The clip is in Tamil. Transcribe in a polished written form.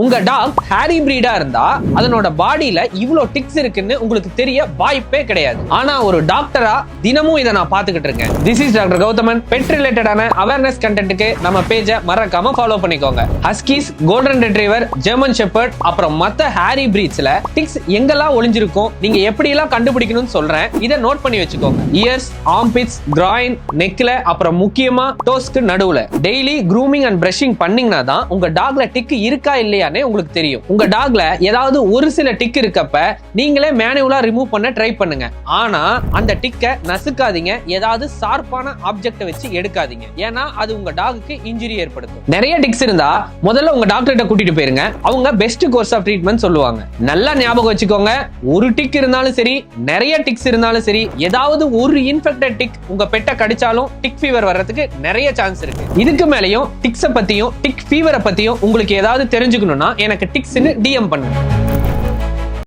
உங்க டாக் ஹேரி பிரீடா இருந்தா அதனோட பாடியில இவ்ளோ டிக்ஸ் இருக்குன்னு உங்களுக்கு தெரிய வாய்ப்பே கிடையாது. ஆனா ஒரு டாக்டரா தினமும் இதை நான் பாத்துக்கிட்டு இருக்கேன். This is doctor Gowthaman. Pet ரிலேட்டடான அவேர்னஸ் கண்டென்ட்க்கு நம்ம பேஜை மறக்காம ஃபாலோ பண்ணிக்கோங்க. Huskies, golden retriever, German shepherd அப்புறம் மத்த ஹேரி பிரீட்ஸ்ல டிக்ஸ் எங்கெல்லாம் ஒளிஞ்சிருக்கும், நீங்க எப்படி எல்லாம் கண்டுபிடிக்கணும்னு சொல்றேன். இதை நோட் பண்ணி வச்சுக்கோங்க. இயர்ஸ், ஆர்ம்பிட்ஸ், கிராயின், நெக்ல அப்புறம் முக்கியமா டோஸ்க்கு நடுவுல டெய்லி க்ரூமிங் அண்ட் பிரஷிங் பண்ணீங்கன்னா தான் உங்க டாக்ல டிக் இருக்கா இல்லையா உங்களுக்கு தெரியும். உங்க டாக்ல ஏதாவது ஒரு சில டிக் இருக்கப்ப நீங்களே மேனுவலா ரிமூவ் பண்ண ட்ரை பண்ணுங்க. ஆனா அந்த டிக்க நசுக்காதீங்க. ஏதாவது ஷார்ப்பான ஆப்ஜெக்ட் வச்சு எடுக்காதீங்க. ஏன்னா அது உங்க டாகுக்கு இன்ஜுரி ஏற்படுத்தும். நிறைய டிக்ஸ் இருந்தா முதல்ல உங்க டாக்டர்கிட்ட கூட்டிட்டு போயிருங்க. அவங்க பெஸ்ட் கோர்ஸ் ஆஃப் ட்ரீட்மெண்ட் சொல்லுவாங்க. நல்லா ஞாபகம் வச்சுக்கோங்க. ஒரு டிக் இருந்தாலும் சரி, நிறைய டிக்ஸ் இருந்தாலும் சரி, ஏதாவது ஒரு இன்ஃபெக்டட் டிக் உங்க பெட்டை கடிச்சாலும் டிக் ஃபீவர் வர்றதுக்கு நிறைய சான்ஸ் இருக்கு. இதுக்கு மேலயும் டிக்ஸ பத்தியும் டிக் ஃபீவரை பத்தியும் உங்களுக்கு ஏதாவது தெரிஞ்சுக்கணும், எனக்கு டிக்ஸ்னு DM பண்ணுங்க.